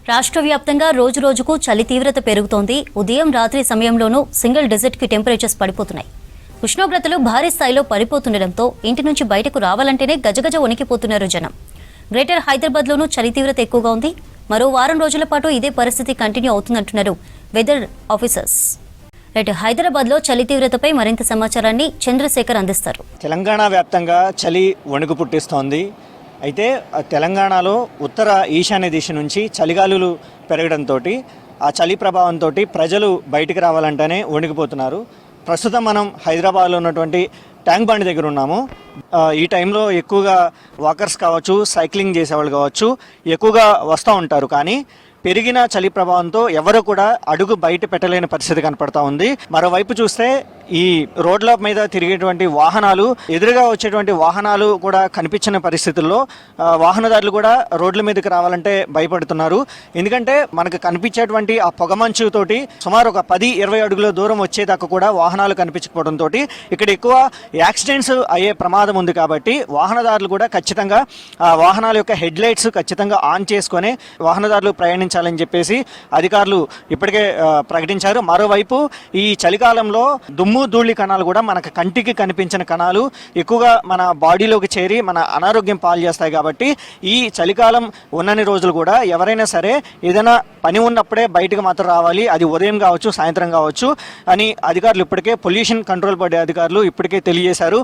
రాష్ట్ర వ్యాప్తంగా రోజు రోజుకు చలి తీవ్రత పెరుగుతోంది. ఉదయం రాత్రి సమయంలోనూ సింగిల్ డిజిట్కి టెంపరేచర్స్ పడిపోతున్నాయి. ఉష్ణోగ్రతలు భారీ స్థాయిలో పడిపోతుండటంతో ఇంటి నుంచి బయటకు రావాలంటేనే గజగజ వణికిపోతున్నారు జనం. గ్రేటర్ హైదరాబాద్లోనూ చలి తీవ్రత ఎక్కువగా ఉంది. మరో వారం రోజుల పాటు ఇదే పరిస్థితి కంటిన్యూ అవుతుందంటున్నారు వెదర్ ఆఫీసర్స్. హైదరాబాద్లో చలి తీవ్రతపై మరింత సమాచారాన్ని చంద్రశేఖర్ అందిస్తారు. తెలంగాణ వ్యాప్తంగా చలి వణుకు పుట్టిస్తోంది. అయితే తెలంగాణలో ఉత్తర ఈశాన్య దిశ నుంచి చలిగాలులు పెరగడంతో ఆ చలి ప్రభావంతో ప్రజలు బయటికి రావాలంటేనే వణికిపోతున్నారు. ప్రస్తుతం మనం హైదరాబాద్లో ఉన్నటువంటి ట్యాంక్ బండ్ దగ్గర ఉన్నాము. ఈ టైంలో ఎక్కువగా వాకర్స్ కావచ్చు, సైక్లింగ్ చేసేవాళ్ళు కావచ్చు ఎక్కువగా వస్తూ ఉంటారు. కానీ పెరిగిన చలి ప్రభావంతో ఎవరు కూడా అడుగు బయట పెట్టలేని పరిస్థితి కనపడతా ఉంది. మరోవైపు చూస్తే ఈ రోడ్ల మీద తిరిగేటువంటి వాహనాలు, ఎదురుగా వచ్చేటువంటి వాహనాలు కూడా కనిపించిన పరిస్థితుల్లో వాహనదారులు కూడా రోడ్ల మీదకి రావాలంటే భయపడుతున్నారు. ఎందుకంటే మనకు కనిపించేటువంటి ఆ పొగమంచుతోటి సుమారు ఒక 10-20 అడుగుల దూరం వచ్చేదాకా కూడా వాహనాలు కనిపించకపోవడంతో ఇక్కడ ఎక్కువ యాక్సిడెంట్స్ అయ్యే ప్రమాదం ఉంది. కాబట్టి వాహనదారులు కూడా ఖచ్చితంగా వాహనాల యొక్క హెడ్ లైట్స్ ఖచ్చితంగా ఆన్ చేసుకొని వాహనదారులు ప్రయాణించాలని చెప్పేసి అధికారులు ఇప్పటికే ప్రకటించారు. మరోవైపు ఈ చలికాలంలో దుమ్ము ధూళి కణాలు కూడా మనకు కంటికి కనిపించిన కణాలు ఎక్కువగా మన బాడీలోకి చేరి మన అనారోగ్యం పాలు చేస్తాయి. కాబట్టి ఈ చలికాలం ఉన్నన్ని రోజులు కూడా ఎవరైనా సరే ఏదైనా పని ఉన్నప్పుడే బయటకు మాత్రం రావాలి. అది ఉదయం కావచ్చు, సాయంత్రం కావచ్చు అని అధికారులు ఇప్పటికే పొల్యూషన్ కంట్రోల్ బోర్డు అధికారులు ఇప్పటికే తెలియజేశారు.